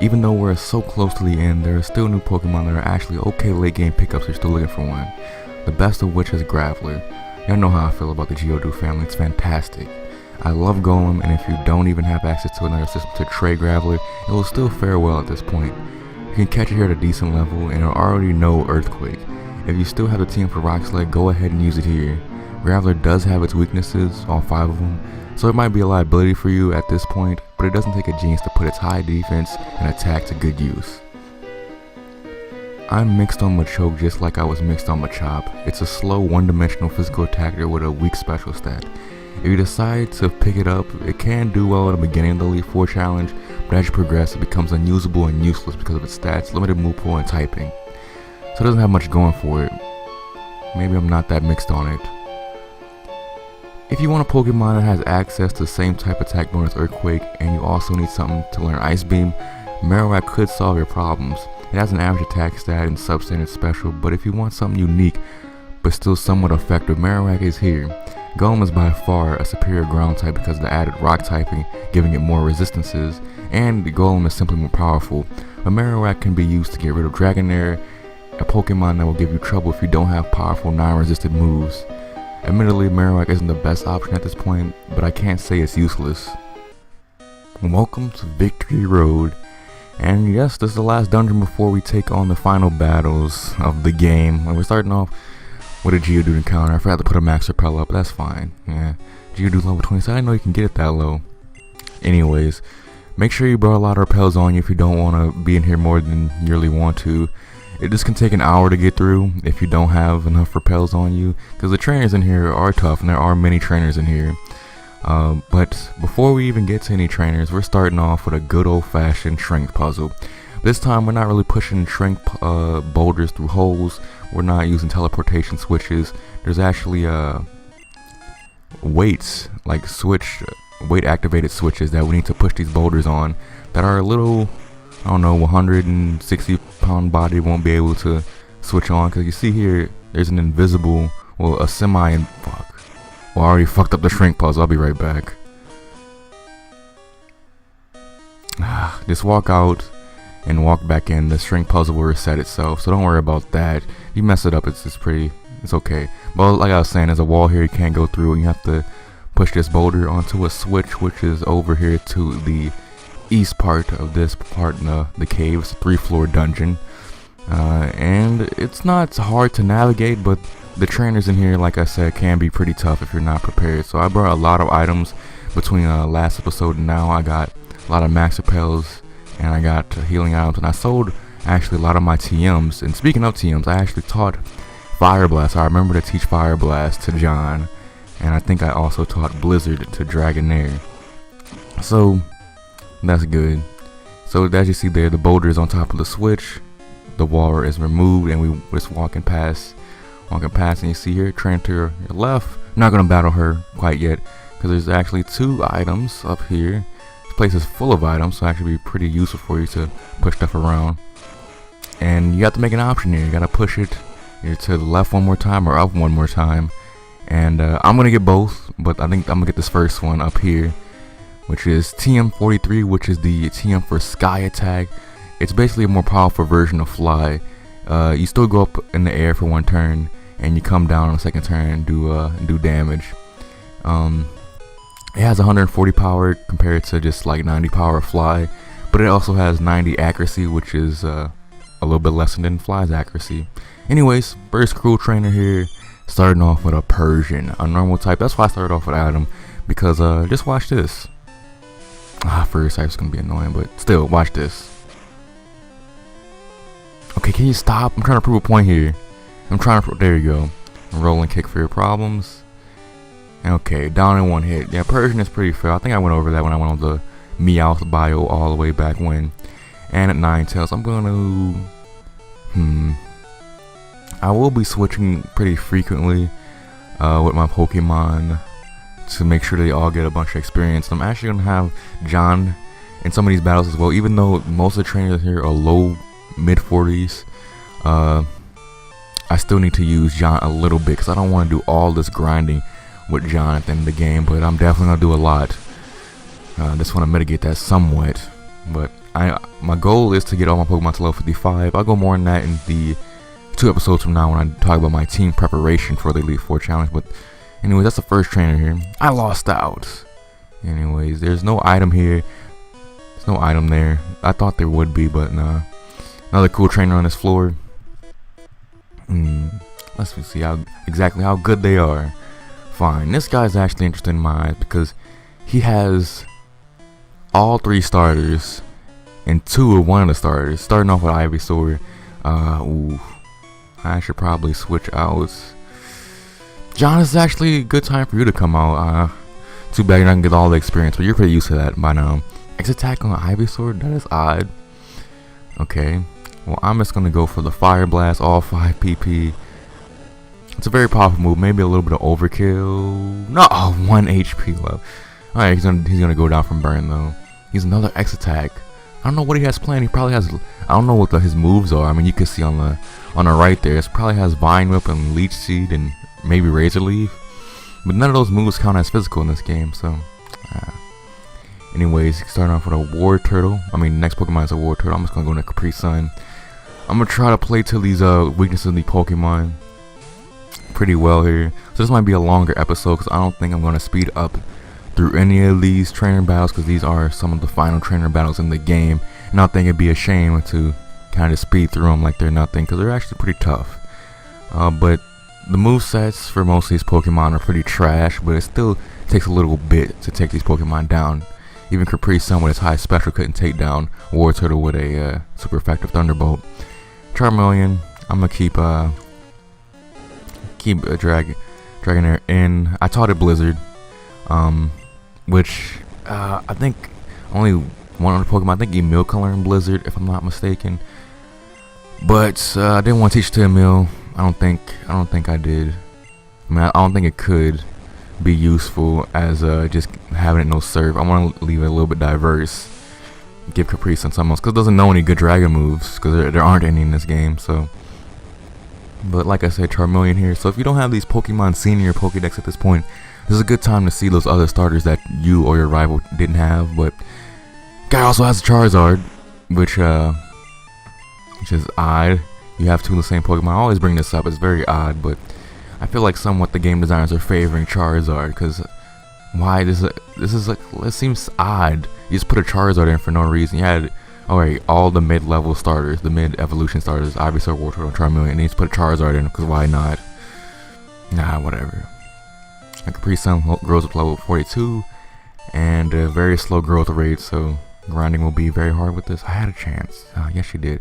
Even though we're so close to the end, there are still new Pokemon that are actually okay late game pickups if you're still looking for one. The best of which is Graveler. Y'all know how I feel about the Geodude family, it's fantastic. I love Golem, and if you don't even have access to another system to trade Graveler, it will still fare well at this point. You can catch it here at a decent level, and it'll already know Earthquake. If you still have the team for Rock Slide, go ahead and use it here. Graveler does have its weaknesses, all 5 of them, so it might be a liability for you at this point, but it doesn't take a genius to put its high defense and attack to good use. I'm mixed on Machoke just like I was mixed on Machop. It's a slow one-dimensional physical attacker with a weak special stat. If you decide to pick it up, it can do well at the beginning of the Elite Four challenge, but as you progress it becomes unusable and useless because of its stats, limited move pool, and typing. So it doesn't have much going for it. Maybe I'm not that mixed on it. If you want a Pokemon that has access to the same type attack bonus Earthquake, and you also need something to learn Ice Beam, Marowak could solve your problems. It has an average attack stat and substandard special, but if you want something unique but still somewhat effective, Marowak is here. Golem is by far a superior ground type because of the added rock typing, giving it more resistances, and the Golem is simply more powerful. But Marowak can be used to get rid of Dragonair, a Pokemon that will give you trouble if you don't have powerful non-resisted moves. Admittedly, Marowak isn't the best option at this point, but I can't say it's useless. Welcome to Victory Road, and yes, this is the last dungeon before we take on the final battles of the game. And we're starting off with a Geodude encounter. I forgot to put a Max Repel up, but that's fine. Yeah, Geodude level 20, so I didn't know you can get it that low. Anyways, make sure you brought a lot of repels on you if you don't want to be in here more than you really want to. This can take an hour to get through if you don't have enough repels on you, because the trainers in here are tough, and there are many trainers in here. But before we even get to any trainers, we're starting off with a good old-fashioned strength puzzle. This time we're not really pushing strength boulders through holes. We're not using teleportation switches. There's actually weights, like weight activated switches that we need to push these boulders on that are a little, I don't know, 160 pound body won't be able to switch on, because you see here there's an invisible, well, a semi, fuck. Well, I already fucked up the shrink puzzle. I'll be right back. Just walk out and walk back in. The shrink puzzle will reset itself, so don't worry about that. If you mess it up, it's okay. But like I was saying, there's a wall here you can't go through, and you have to push this boulder onto a switch, which is over here to the east part of this part in the cave. It's a 3-floor dungeon, and it's not hard to navigate, but the trainers in here, like I said, can be pretty tough if you're not prepared. So I brought a lot of items between last episode and now. I got a lot of max repels, and I got healing items, and I sold actually a lot of my TMs. And speaking of TMs, I actually taught Fire Blast. I remember to teach Fire Blast to John, and I think I also taught Blizzard to Dragonair. So that's good. So as you see there, the boulder is on top of the switch, the wall is removed, and we're just walking past, and you see here, train to your left. I'm not gonna battle her quite yet, because there's actually 2 items up here. This place is full of items, so it actually be pretty useful for you to push stuff around. And you have to make an option here. You gotta push it either to the left one more time or up one more time. And I'm gonna get both, but I think I'm gonna get this first one up here, which is TM43, which is the TM for Sky Attack. It's basically a more powerful version of Fly. You still go up in the air for 1 turn, and you come down on the 2nd turn and do damage. It has 140 power compared to just like 90 power Fly, but it also has 90 accuracy, which is a little bit less than Fly's accuracy. Anyways, first Cruel Trainer here, starting off with a Persian, a normal type. That's why I started off with Adam, because just watch this. First type's gonna be annoying, but still, watch this. Okay, can you stop? I'm trying to prove a point here. There you go. Roll and kick for your problems. Okay, down in 1 hit. Yeah, Persian is pretty fair. I think I went over that when I went on the Meowth bio all the way back when. And at Ninetales, I'm gonna... I will be switching pretty frequently with my Pokemon to make sure they all get a bunch of experience. I'm actually gonna have John in some of these battles as well, even though most of the trainers here are low mid 40s. I still need to use John a little bit because I don't want to do all this grinding with John at the end of the game, but I'm definitely gonna do a lot. Just want to mitigate that somewhat, but my goal is to get all my Pokemon to level 55. I'll go more on that in the 2 episodes from now when I talk about my team preparation for the Elite Four challenge. But anyway, that's the first trainer here. I lost out. Anyways, there's no item here. There's no item there. I thought there would be, but nah. Another cool trainer on this floor. Let's see exactly how good they are. Fine. This guy's actually interested in my eyes because he has all 3 starters and 2 of one of the starters. Starting off with Ivysaur. I should probably switch out. John, this is actually a good time for you to come out. Too bad you're not gonna get all the experience, but you're pretty used to that by now. X attack on Ivysaur? That is odd. Okay. Well, I'm just gonna go for the Fire Blast, all 5 PP. It's a very powerful move, maybe a little bit of overkill. No, 1 HP left. Alright, he's gonna go down from burn though. He's another X attack. I don't know what he has planned. He probably has. I don't know what his moves are. I mean, you can see on the right there. It probably has Vine Whip and Leech Seed and maybe Razor Leaf. But none of those moves count as physical in this game. So, anyways, starting off with a War Turtle. I mean, next Pokemon is a War Turtle. I'm just gonna go into Capri Sun. I'm gonna try to play to these weaknesses of the Pokemon pretty well here. So this might be a longer episode because I don't think I'm gonna speed up through any of these trainer battles because these are some of the final trainer battles in the game, and I think it'd be a shame to kind of speed through them like they're nothing because they're actually pretty tough. But the movesets for most of these Pokemon are pretty trash, but it still takes a little bit to take these Pokemon down. Even Capri Sun with its high special couldn't take down War Turtle with a super effective Thunderbolt. Charmeleon, I'm gonna keep Dragonair in. I taught it Blizzard. Which I think only one other Pokemon. I think Emil can learn Blizzard, if I'm not mistaken. But I didn't want to teach it to Emil. I don't think I did. I mean, I don't think it could be useful as just having it no serve. I want to leave it a little bit diverse. Give Capri Sun something else because it doesn't know any good Dragon moves because there aren't any in this game. So, but like I said, Charmeleon here. So if you don't have these Pokemon seen in your Pokédex at this point, this is a good time to see those other starters that you or your rival didn't have. But guy also has a Charizard, which is odd. You have 2 of the same Pokemon. I always bring this up. It's very odd, but I feel like somewhat the game designers are favoring Charizard because why this is like, it seems odd. You just put a Charizard in for no reason. You had all the mid-level starters, the mid-evolution starters, Ivysaur, War Turtle, and Charmeleon, and you just put a Charizard in because why not? Nah, whatever. And Capri Sun grows up to level 42 and a very slow growth rate, so grinding will be very hard with this. I had a chance. Yes, you did.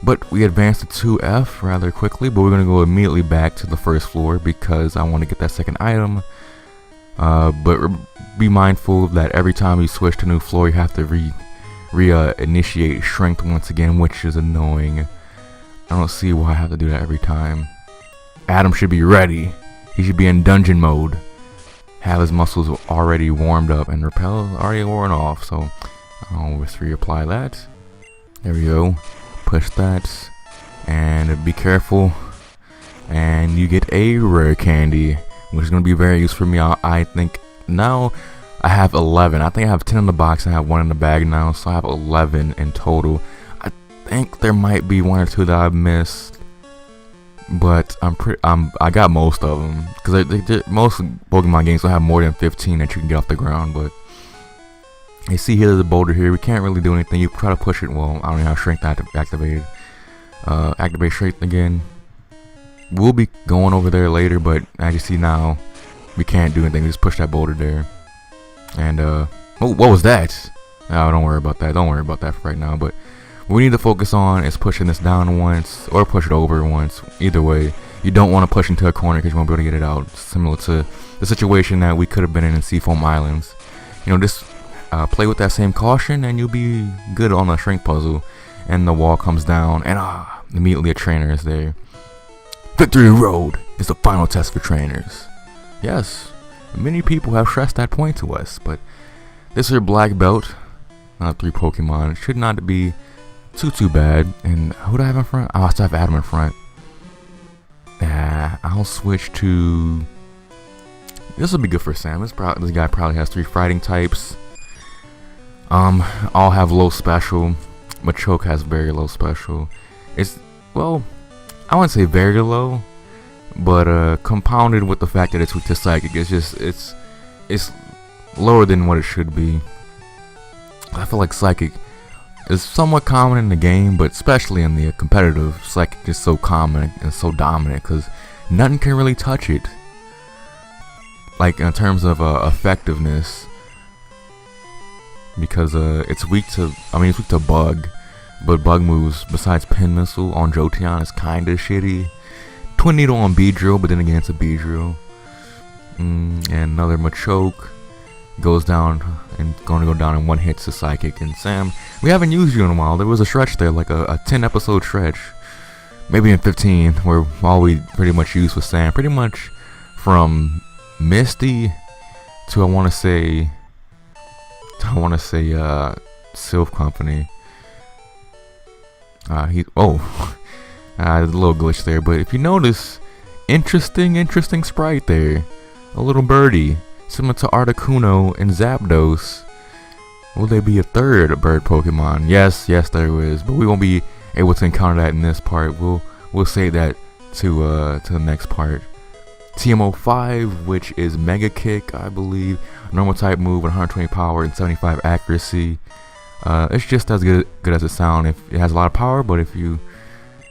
But we advanced to 2F rather quickly, but we're going to go immediately back to the first floor because I want to get that second item. But be mindful that every time you switch to a new floor, you have to initiate strength once again, which is annoying. I don't see why I have to do that every time. Adam should be ready. He should be in dungeon mode. Have his muscles already warmed up and repel already worn off. So I'll just reapply that. There we go. Push that. And be careful. And you get a rare candy, which is going to be very useful for me. I think now I have 11. I think I have 10 in the box and I have 1 in the bag now. So I have 11 in total. I think there might be 1 or 2 that I've missed. But I got most of them because most Pokemon games will have more than 15 that you can get off the ground. But you see here, there's a boulder here. We can't really do anything. You try to push it. Well, I don't know how strength activated. Activate strength again. We'll be going over there later, but as you see now, we can't do anything. We just push that boulder there. And oh, what was that? Oh, don't worry about that. Don't worry about that for right now. But what we need to focus on is pushing this down once or push it over once. Either way, you don't want to push into a corner because you won't be able to get it out. Similar to the situation that we could have been in Seafoam Islands. You know, just play with that same caution and you'll be good on the strength puzzle. And the wall comes down and immediately a trainer is there. Victory Road is the final test for trainers. Yes, many people have stressed that point to us, but this is your black belt. 3 Pokemon. It should not be too bad. And who do I have in front? Oh, I still have Adam in front. I'll switch to. This will be good for Sam. This guy probably has 3 fighting types. All have low special. Machoke has very low special. It's, well, I wouldn't say very low, but compounded with the fact that it's weak to Psychic, it's lower than what it should be. I feel like Psychic is somewhat common in the game, but especially in the competitive, Psychic is so common and so dominant because nothing can really touch it. Like in terms of effectiveness, because it's weak to, it's weak to Bug, but Bug moves besides Pin Missile on Jolteon is kinda shitty. Twin Needle on Beedrill, but then again it's a Beedrill. And another Machoke goes down and going to go down in one hit to Psychic. And Sam, we haven't used you in a while. There was a stretch there, like a 10 episode stretch, maybe in 15, where all we pretty much used was Sam, pretty much from Misty to I want to say Sylph Company. There's a little glitch there, but if you notice, interesting sprite there, a little birdie, similar to Articuno and Zapdos. Will there be a third bird Pokemon? Yes, there is, but we won't be able to encounter that in this part. We'll save that to the next part. TM05, which is Mega Kick, I believe. Normal type move with 120 power and 75 accuracy. It's just as good as it sounds. If it has a lot of power, but if you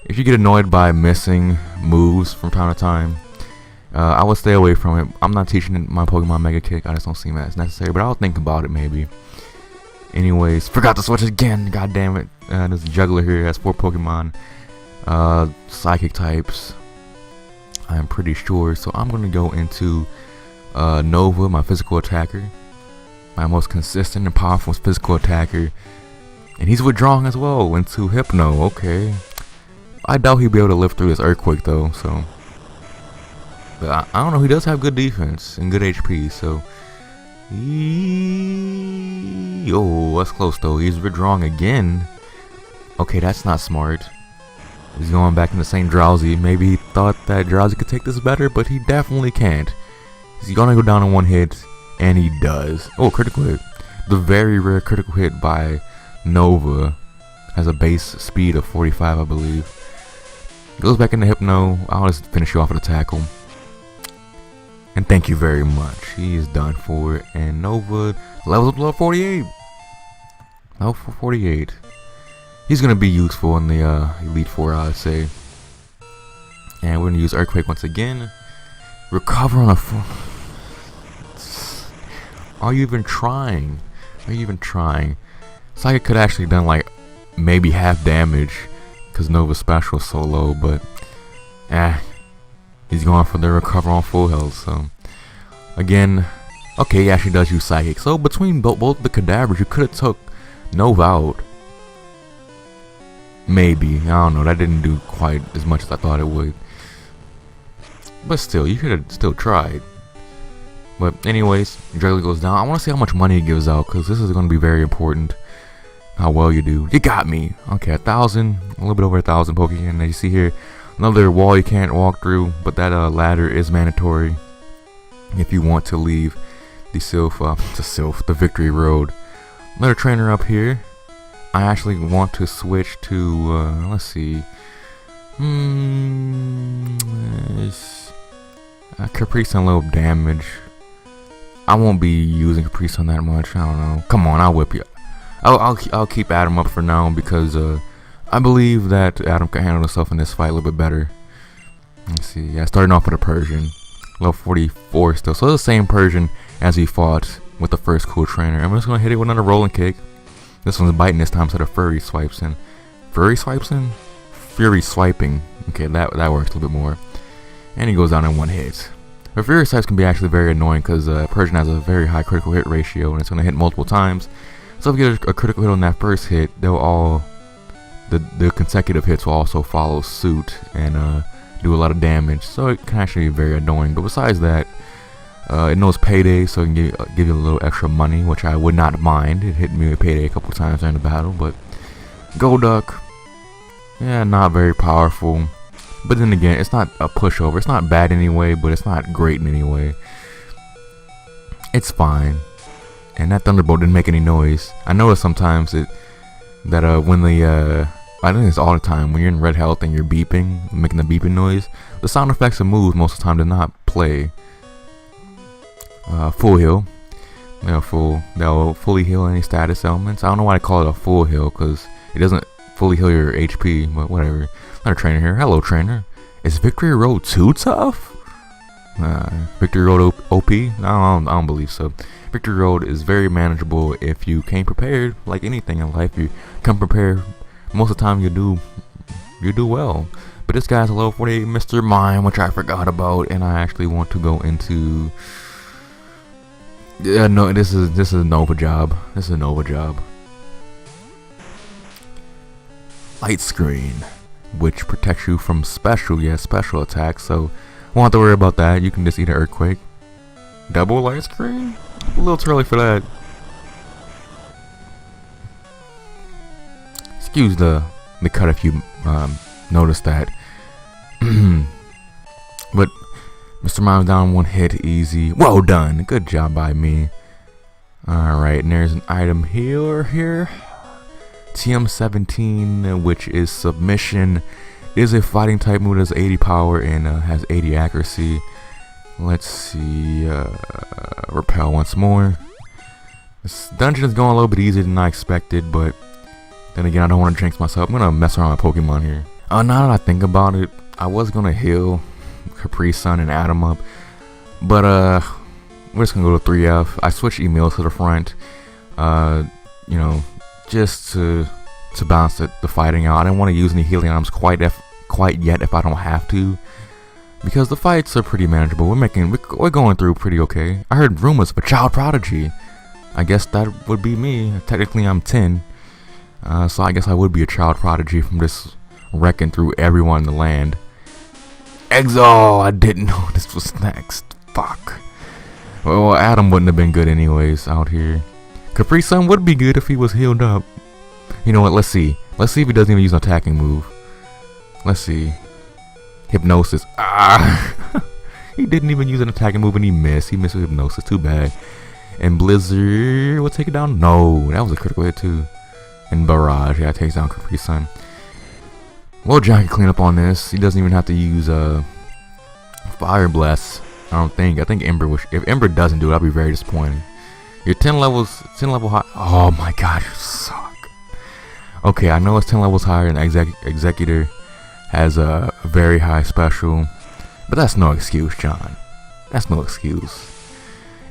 get annoyed by missing moves from time to time, I would stay away from it. I'm not teaching my Pokemon Mega Kick. I just don't seem as necessary, but I'll think about it maybe. Anyways, forgot to switch again. God damn it. This Juggler here has 4 Pokemon, Psychic types, I'm pretty sure. So I'm gonna go into Nova, my physical attacker, my most consistent and powerful physical attacker, and he's withdrawing as well into Hypno. Okay, I doubt he'll be able to live through this Earthquake though. So, but I don't know. He does have good defense and good HP. So, that's close though. He's withdrawing again. Okay, that's not smart. He's going back into the same Drowsy. Maybe he thought that Drowsy could take this better, but he definitely can't. He's gonna go down in one hit, and he does. Oh, critical hit. The very rare critical hit by Nova has a base speed of 45, I believe. Goes back into Hypno. I'll just finish you off with a tackle. And thank you very much. He is done for it. And Nova levels up to level 48. Level 48. He's going to be useful in the Elite Four, I would say. And we're going to use Earthquake once again. Recover on a Are you even trying? Psychic could actually done like maybe half damage because Nova's special is so low, but he's going for the Recover on full health. So again, okay, he actually does use Psychic. So between both the Kadabras, you could have took Nova out. Maybe, I don't know, that didn't do quite as much as I thought it would. But still, you could have still tried. But anyways, Juggler goes down. I want to see how much money he gives out, because this is going to be very important. How well you do. You got me. Okay, 1,000, a little bit over 1,000 Pokemon. As you see here, another wall you can't walk through, but that ladder is mandatory if you want to leave the Victory Road. Another trainer up here. I actually want to switch to, let's see, Caprice Sun low damage. I won't be using Caprice Sun that much. I don't know. Come on, I'll whip you. I'll keep Adam up for now because I believe that Adam can handle himself in this fight a little bit better. Let's see. Yeah, starting off with a Persian, level 44 still. So it's the same Persian as he fought with the first cool trainer. I'm just gonna hit it with another rolling kick. This one's biting this time, so the Fury swipes in. Fury swiping. Okay, that works a little bit more. And he goes down in one hit. But Fury swipes can be actually very annoying because Persian has a very high critical hit ratio, and it's going to hit multiple times. So if you get a critical hit on that first hit, the consecutive hits will also follow suit and do a lot of damage. So it can actually be very annoying. But besides that, it knows Payday, so it can give you a little extra money, which I would not mind. It hit me with Payday a couple times during the battle, but Golduck, yeah, not very powerful. But then again, it's not a pushover. It's not bad anyway, but it's not great in any way. It's fine. And that Thunderbolt didn't make any noise. I noticed sometimes that when the I think it's all the time when you're in red health and you're beeping, making the beeping noise, the sound effects of moves most of the time do not play. Full heal. They'll fully heal any status elements. I don't know why I call it a full heal, because it doesn't fully heal your HP, but whatever. Another trainer here. Hello, trainer. Is Victory Road too tough? Victory Road OP? No, I don't believe so. Victory Road is very manageable if you came prepared. Like anything in life, you come prepared. Most of the time, you do well. But this guy's a level 48 Mr. Mime, which I forgot about, and I actually want to go into. Yeah, no, this is a Nova job. This is a Nova job. Light screen, which protects you from special attacks. So, won't have to worry about that. You can just eat an earthquake. Double light screen? A little too early for that. Excuse the cut if you noticed that. But Mr. Mime's down one hit, easy. Well done. Good job by me. Alright, and there's an item here. TM17, which is submission. Is a fighting type move that has 80 power and has 80 accuracy. Let's see. Repel once more. This dungeon is going a little bit easier than I expected, but then again, I don't want to jinx myself. I'm going to mess around with Pokemon here. Now that I think about it, I was going to heal Capri Sun and add them up, but we're just gonna go to 3F. I switched emails to the front, you know, just to balance the fighting out. I didn't want to use any healing items quite yet if I don't have to, because the fights are pretty manageable. We're going through pretty okay. I heard rumors of a child prodigy. I guess that would be me. Technically, I'm 10, so I guess I would be a child prodigy from just wrecking through everyone in the land. Exo! I didn't know this was next. Fuck. Well, Adam wouldn't have been good anyways out here. Capri Sun would be good if he was healed up. You know what? Let's see. Let's see if he doesn't even use an attacking move. Let's see. Hypnosis. He didn't even use an attacking move and he missed. He missed with Hypnosis. Too bad. And Blizzard will take it down. No, that was a critical hit too. And Barrage. Yeah, takes down Capri Sun. Well, John can clean up on this. He doesn't even have to use Fire Blast. I don't think. I think Ember. If Ember doesn't do it, I'll be very disappointed. You're 10 level high. Oh my God, you suck. Okay, I know it's 10 levels higher, and Executor has a very high special, but that's no excuse, John. That's no excuse.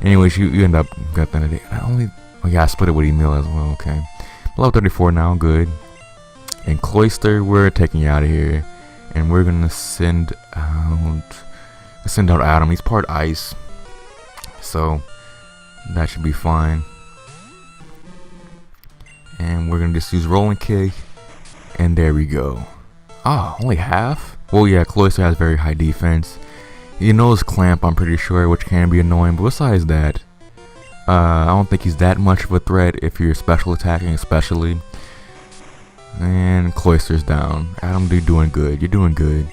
Anyways, you end up got that day. Oh yeah, I split it with email as well. Okay, level 34 now. Good. And Cloyster, we're taking you out of here, and we're gonna send out Adam. He's part ice, so that should be fine. And we're gonna just use Rolling Kick, and there we go. Ah, only half? Well, yeah, Cloyster has very high defense. He knows Clamp, I'm pretty sure, which can be annoying. But besides that, I don't think he's that much of a threat if you're special attacking, especially. And Cloyster's down. Adam, you're doing good. You're doing good.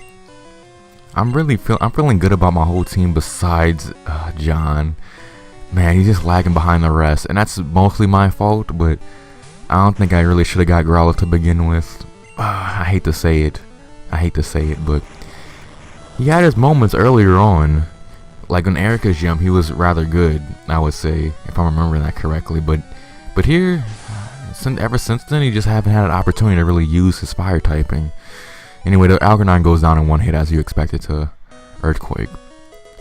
I'm feeling good about my whole team besides John. Man, he's just lagging behind the rest, and that's mostly my fault. But I don't think I really should have got Growlithe to begin with. I hate to say it. But he had his moments earlier on. Like on Erica's gym, he was rather good, I would say, if I'm remembering that correctly. But here, ever since then, he just haven't had an opportunity to really use his fire typing. Anyway, the Algernon goes down in one hit as you expect it to. Earthquake.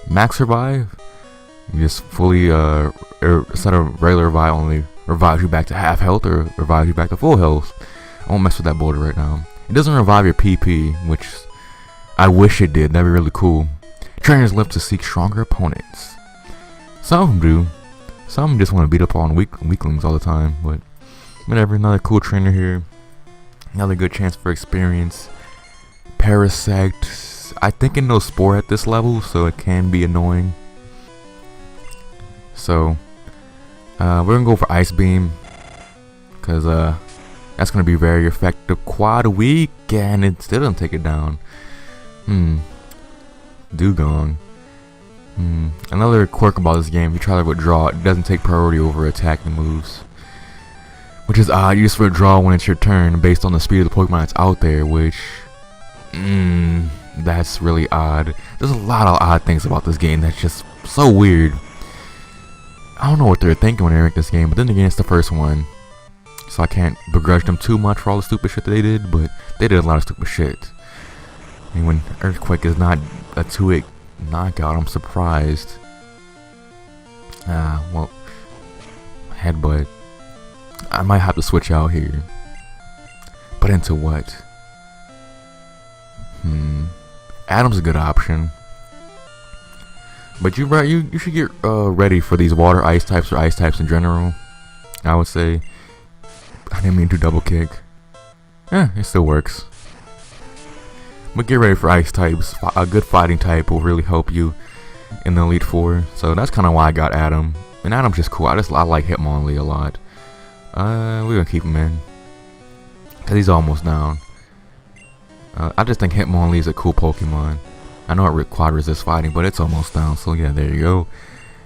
Max Revive. You just fully, instead of regular revive, only revives you back to half health or revives you back to full health. I won't mess with that border right now. It doesn't revive your PP, which I wish it did. That'd be really cool. Trainers live to seek stronger opponents. Some of them do. Some of them just want to beat up on weaklings all the time, but whatever. Another cool trainer here. Another good chance for experience. Parasect. I think it knows Spore at this level, so it can be annoying. So, we're going to go for Ice Beam, because that's going to be very effective. Quad weak, and it still doesn't take it down. Dugong. Another quirk about this game, if you try to withdraw, it doesn't take priority over attacking moves. which is odd. You just withdraw when it's your turn based on the speed of the Pokemon that's out there, which that's really odd. There's a lot of odd things about this game that's just so weird. I don't know what they're thinking when they make this game, but then again, it's the first one, so I can't begrudge them too much for all the stupid shit that they did, but they did a lot of stupid shit. I mean, when Earthquake is not a 2-hit knockout, I'm surprised. Well, Headbutt. I might have to switch out here. But into what? Adam's a good option. But you should get ready for these water ice types or ice types in general. I would say. I didn't mean to double kick. It still works. But get ready for ice types. A good fighting type will really help you in the Elite Four. So that's kind of why I got Adam. And Adam's just cool. I like Hitmonlee a lot. We're gonna keep him in, cause he's almost down. I just think Hitmonlee is a cool Pokemon. I know it quad resists fighting, but it's almost down. So yeah, there you go.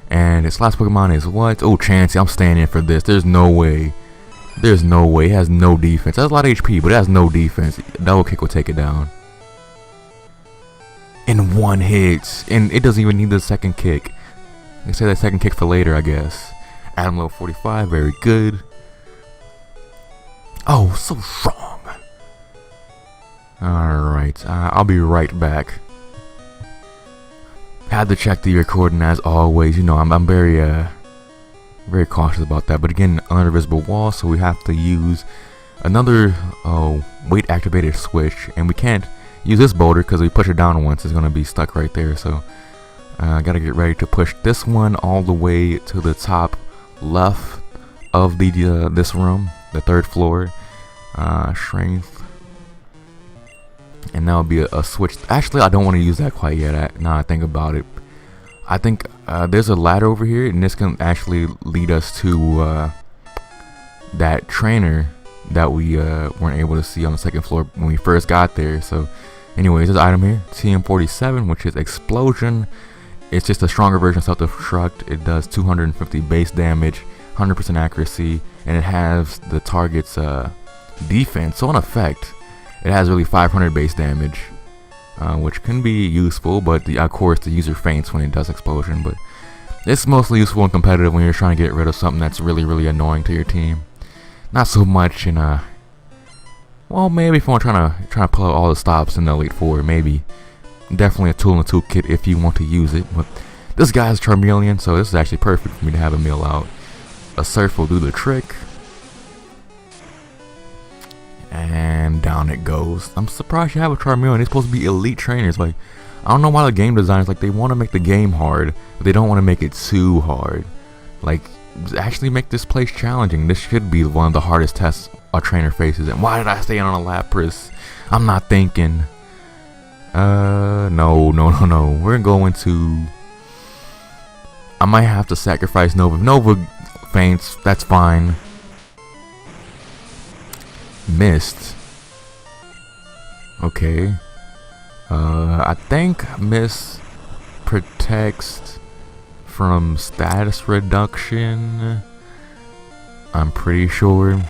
And its last Pokemon is what? Oh, Chansey. I'm staying in for this. There's no way. There's no way. It has no defense. It has a lot of HP, but it has no defense. Double kick will take it down. In one hit. And it doesn't even need the second kick. They say that second kick for later, I guess. Adam level 45. Very good. Oh, so strong. Alright. I'll be right back. Had to check the recording as always. You know, I'm very very cautious about that. But again, another visible wall, so we have to use another weight activated switch, and we can't use this boulder because we push it down once, it's gonna be stuck right there. So I gotta get ready to push this one all the way to the top left of the this room, the 3rd floor. Strength, and that'll be a switch. Actually, I don't want to use that quite yet. Now I think about it, I think there's a ladder over here, and this can actually lead us to that trainer that we weren't able to see on the 2nd floor when we first got there. So anyways, this item here, TM47, which is Explosion. It's just a stronger version of Self-Destruct. It does 250 base damage, 100% accuracy, and it has the target's defense. So in effect, it has really 500 base damage, which can be useful, but of course the user faints when it does Explosion. But it's mostly useful and competitive when you're trying to get rid of something that's really annoying to your team. Not so much in well, maybe if you want trying to pull out all the stops in the Elite Four, maybe. Definitely a tool in the toolkit if you want to use it. But this guy's Charmeleon, so this is actually perfect for me to have a meal out. A Surf will do the trick. And down it goes. I'm surprised you have a Charmeleon. It's supposed to be elite trainers. Like, I don't know why the game designers, like, they want to make the game hard, but they don't want to make it too hard. Like, actually make this place challenging. This should be one of the hardest tests a trainer faces. And why did I stay on a Lapras? I'm not thinking. No. We're going to. I might have to sacrifice Nova. If Nova faints, that's fine. Mist. Okay. I think Mist protects from status reduction. I'm pretty sure.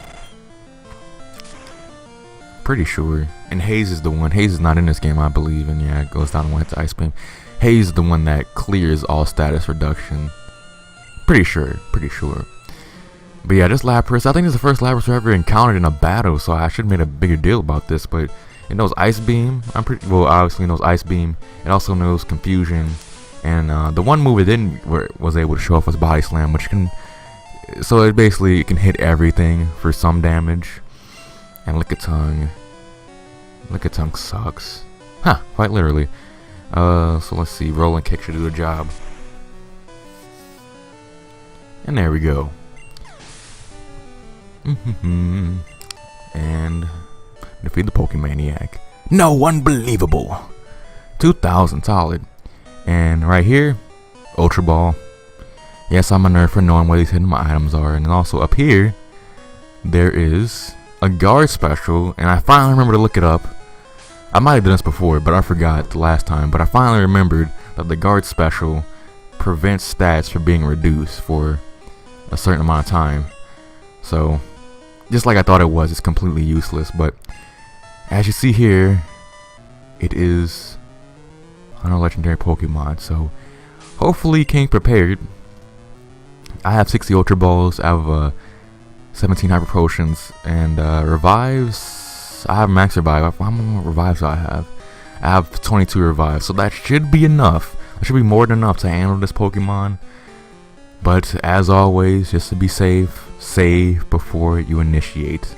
And Haze is the one. Haze is not in this game, I believe. And yeah, it goes down when it's Ice Beam. Haze is the one that clears all status reduction. Pretty sure. But yeah, this Lapras, I think this is the first Lapras I've ever encountered in a battle, so I should have made a bigger deal about this. But it knows Ice Beam. Obviously knows Ice Beam. It also knows Confusion. And the one move it was able to show off was Body Slam, which can. So it basically can hit everything for some damage. And Lickitung sucks. Huh, quite literally. So let's see, Rolling Kick should do the job. And there we go. And defeat the Pokemaniac. No, unbelievable. 2000, solid. And right here, Ultra Ball. Yes, I'm a nerd for knowing where these hidden items are. And also up here, there is a guard special, and I finally remember to look it up. I might have done this before, but I forgot the last time. But I finally remembered that the guard special prevents stats from being reduced for a certain amount of time. So just like I thought it was, it's completely useless. But as you see here, it is another legendary Pokemon. So hopefully you came prepared. I have 60 Ultra Balls, I have 17 Hyper Potions, and Revives. I have Max Revive. How many Revives do I have? I have 22 Revives, so that should be enough. That should be more than enough to handle this Pokemon. But as always, just to be safe, save before you initiate.